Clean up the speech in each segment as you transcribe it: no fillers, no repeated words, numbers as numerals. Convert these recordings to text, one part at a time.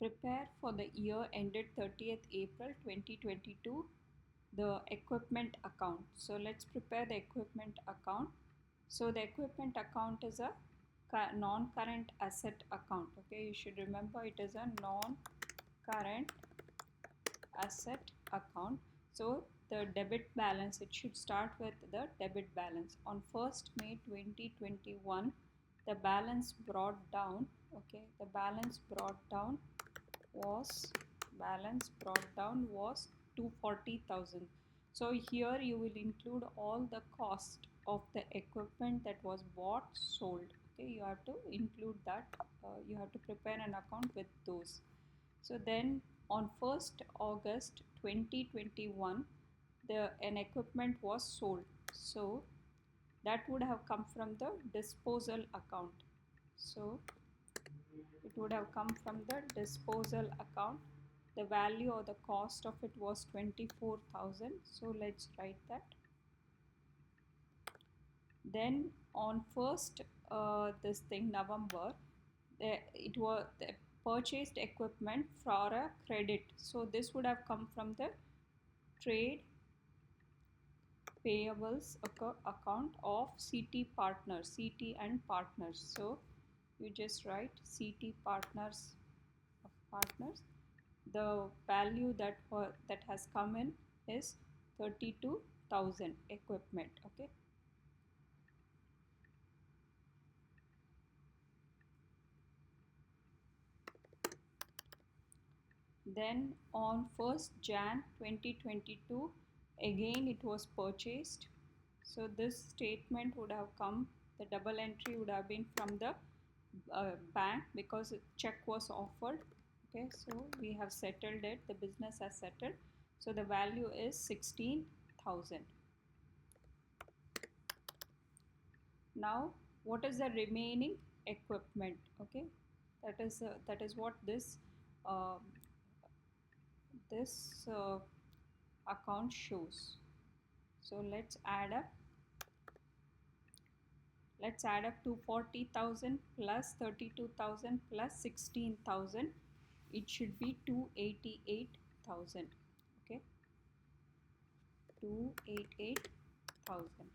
Prepare for the year ended 30th April 2022, the equipment account. So let's prepare the equipment account. So the equipment account is a non-current asset account. Okay, you should remember it is a non-current asset account. So the debit balance, it should start with the debit balance. On 1st May 2021, the balance brought down, okay, the balance brought down was 240,000. So here you will include all the cost of the equipment that was bought, sold. Okay, you have to include that. You have to prepare an account with those. So then on 1st August 2021, an equipment was sold. So that would have come from the disposal account. So it would have come from the disposal account. The value or the cost of it was 24,000. So let's write that. Then on 1st November, it was the purchased equipment for a credit. So this would have come from the trade payables account of CT partners, CT and partners. So you just write CT partners of partners. The value that has come in is 32,000 equipment. Okay. Then on 1st Jan 2022, again it was purchased. So this statement would have come, the double entry would have been from the bank because a check was offered. Okay, so we have settled it, the business has settled. So the value is 16,000. Now what is the remaining equipment? Okay, that is what this uh, account shows. So let's add up 240,000 plus 32,000 plus 16,000. It should be 288,000. Okay, 288,000.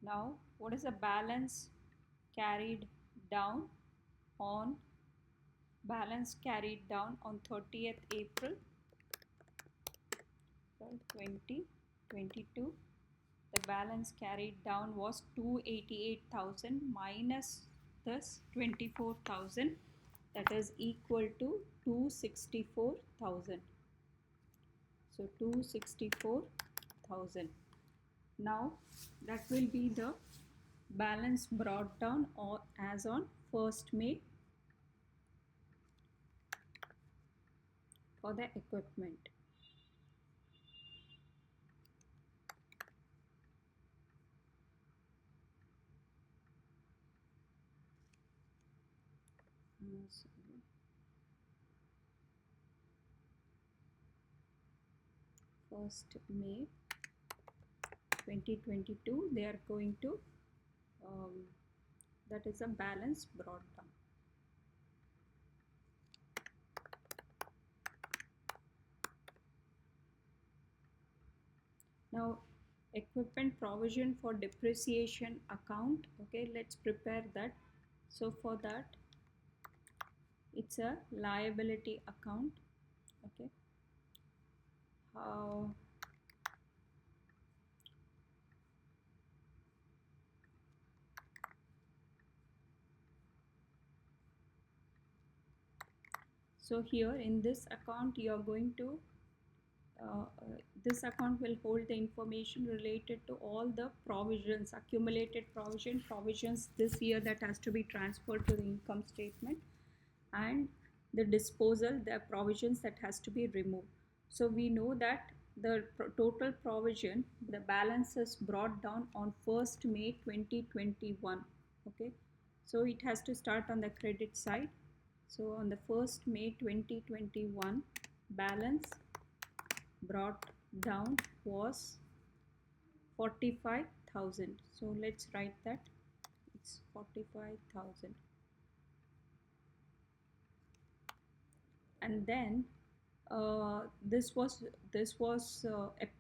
Now what is the balance carried down on 30th April 2022? The balance carried down was 288,000 minus this 24,000, that is equal to 264,000. So 264,000. Now that will be the balance brought down or as on 1st May for the equipment. First May 2022, they are going to that is a balance brought down. Now equipment provision for depreciation account. Okay, let's prepare that. So for that, it's a liability account. Okay, so here in this account you are going to this account will hold the information related to all the provisions, accumulated provisions this year that has to be transferred to the income statement, and the disposal, the provisions that has to be removed. So we know that the total provision, the balance is brought down on 1st May 2021. Okay, so it has to start on the credit side. So on the 1st May 2021, balance brought down was 45,000. So let's write that it's 45,000. and then this was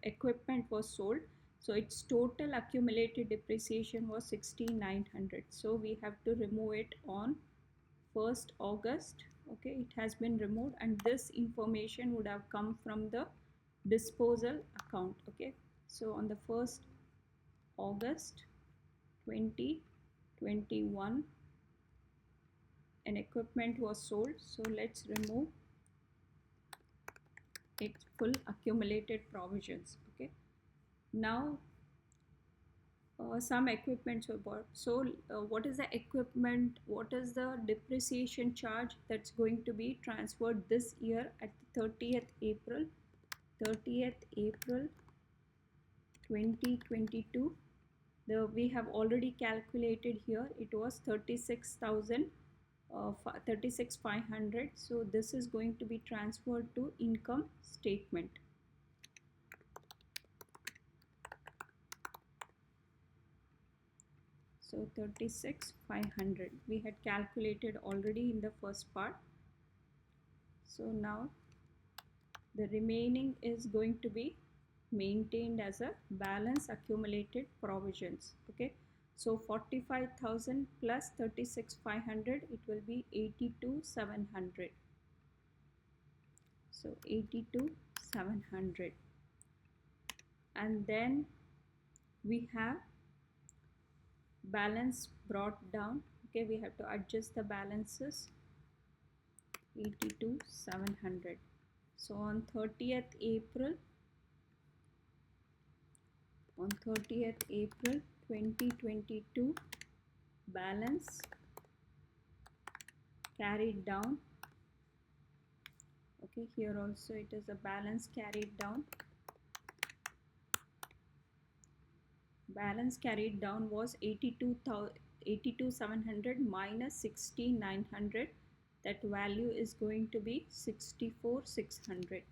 equipment was sold, so its total accumulated depreciation was 6900. So we have to remove it on 1st August. Okay, it has been removed, and this information would have come from the disposal account. Okay, so on the 1st August 2021 an equipment was sold, so let's remove its full accumulated provisions. Okay, now some equipments were bought. So what is the equipment, what is the depreciation charge that's going to be transferred this year at 30th April 2022? We have already calculated here, it was 36,500. So this is going to be transferred to income statement. So 36,500 we had calculated already in the first part. So now the remaining is going to be maintained as a balance accumulated provisions. Okay, so 45,000 plus 36,500, it will be 82,700. So 82,700, and then we have balance brought down. Okay, we have to adjust the balances. 82,700. So on 30th April 2022, balance carried down. Okay, here also it is a balance carried down. Balance carried down was 82,700 minus 6,900. That value is going to be 64,600.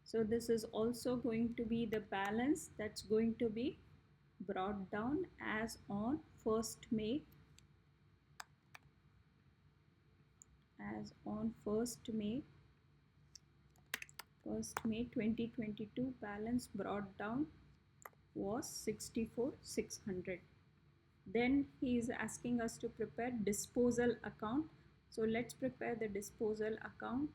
So this is also going to be the balance that's going to be brought down as on 1st May. As on 1st May 2022, balance brought down was 64,600. Then he is asking us to prepare disposal account. So let's prepare the disposal account.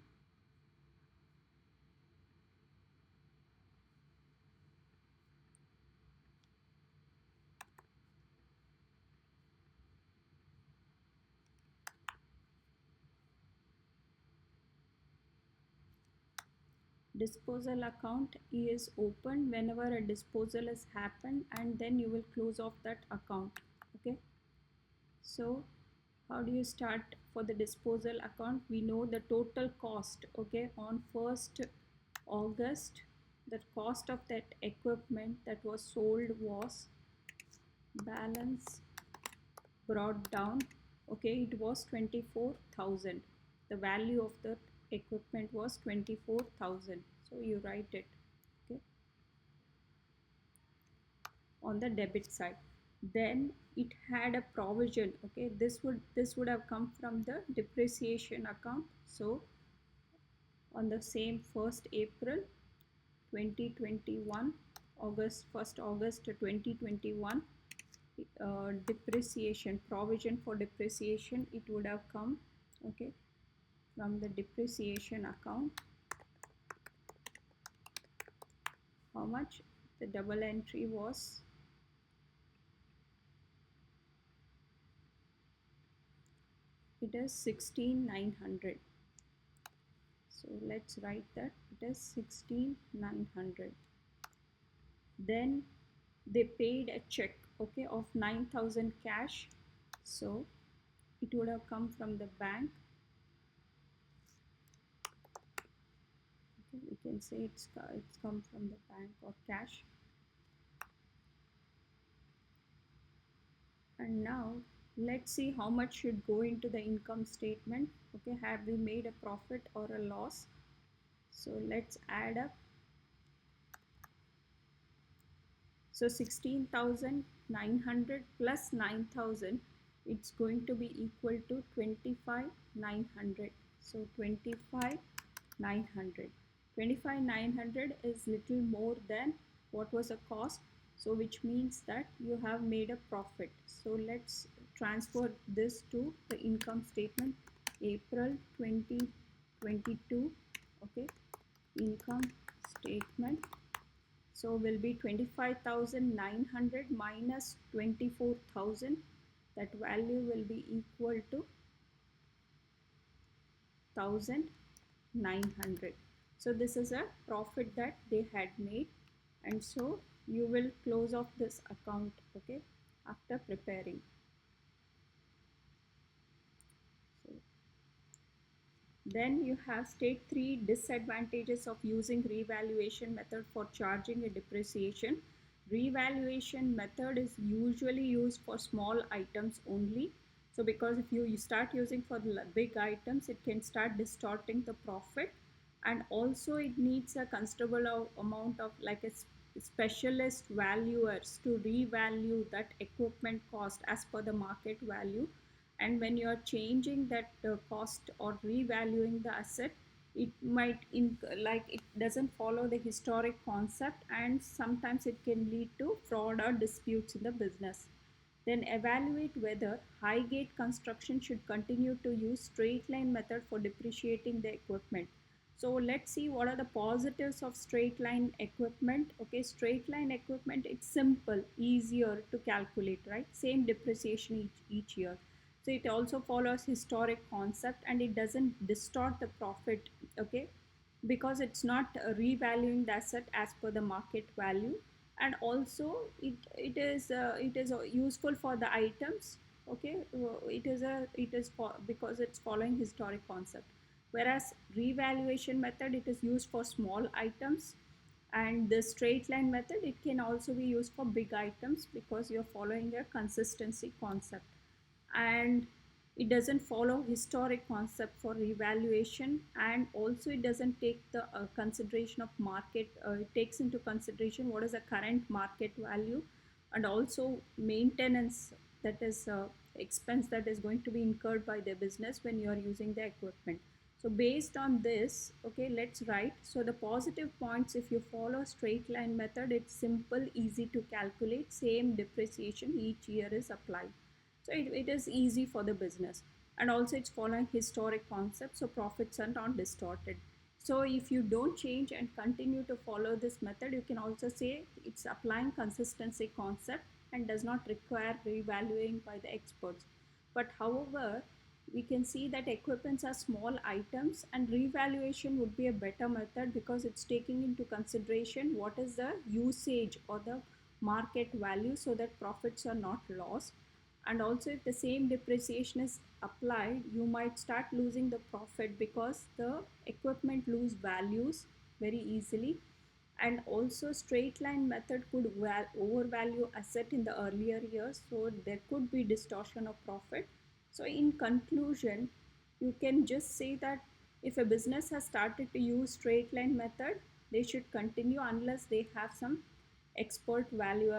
Disposal account is open whenever a disposal has happened, and then you will close off that account. Okay, so how do you start for the disposal account? We know the total cost. Okay, on 1st August, the cost of that equipment that was sold was balance brought down. Okay, it was 24,000. The value of the equipment was 24,000. So you write it. Okay, on the debit side. Then it had a provision. Okay, this would have come from the depreciation account. So on the same 1st April 2021, 1st August 2021, depreciation provision for depreciation, it would have come, okay, from the depreciation account. How much? The double entry was it is 16,900. So let's write that it is 16,900. Then they paid a check, okay, of 9,000 cash. So it would have come from the bank. Okay, we can say it's come from the bank or cash. And now let's see how much should go into the income statement. Okay, have we made a profit or a loss? So let's add up. So 16,900 plus 9,000, it's going to be equal to 25,900. So 25,900. 25,900 is little more than what was the cost. So which means that you have made a profit. So let's transfer this to the income statement. April 2022. Okay, income statement. So will be 25,900 minus 24,000. That value will be equal to 1,900. So this is a profit that they had made, and so you will close off this account, okay, after preparing. So then you have state 3 disadvantages of using revaluation method for charging a depreciation. Revaluation method is usually used for small items only. So because if you start using for the big items, it can start distorting the profit, and also it needs a considerable amount of like a specialist valuers to revalue that equipment cost as per the market value. And when you are changing that cost or revaluing the asset, it might like it doesn't follow the historic concept, and sometimes it can lead to fraud or disputes in the business. Then evaluate whether high gate construction should continue to use straight line method for depreciating the equipment. So let's see what are the positives of straight line equipment. Okay, straight line equipment, it's simple, easier to calculate, right? Same depreciation each year. So it also follows historic concept and it doesn't distort the profit, okay, because it's not revaluing the asset as per the market value. And also it is useful for the items, okay. It is for because it's following historic concept, whereas revaluation method, it is used for small items, and the straight line method, it can also be used for big items because you're following a consistency concept. And it doesn't follow historic concept for revaluation, and also it doesn't take the consideration of market. It takes into consideration what is the current market value, and also maintenance, that is expense that is going to be incurred by the business when you are using the equipment. So based on this, okay, let's write. So the positive points, if you follow straight line method, it's simple, easy to calculate, same depreciation each year is applied. So it is easy for the business, and also it's following historic concepts, so profits are not distorted. So if you don't change and continue to follow this method, you can also say it's applying consistency concept and does not require revaluing by the experts. But however, we can see that equipments are small items, and revaluation would be a better method because it's taking into consideration what is the usage or the market value, so that profits are not lost. And also if the same depreciation is applied, you might start losing the profit because the equipment lose values very easily. And also straight line method could overvalue asset in the earlier years, so there could be distortion of profit. So in conclusion, you can just say that if a business has started to use straight line method, they should continue unless they have some expert valuers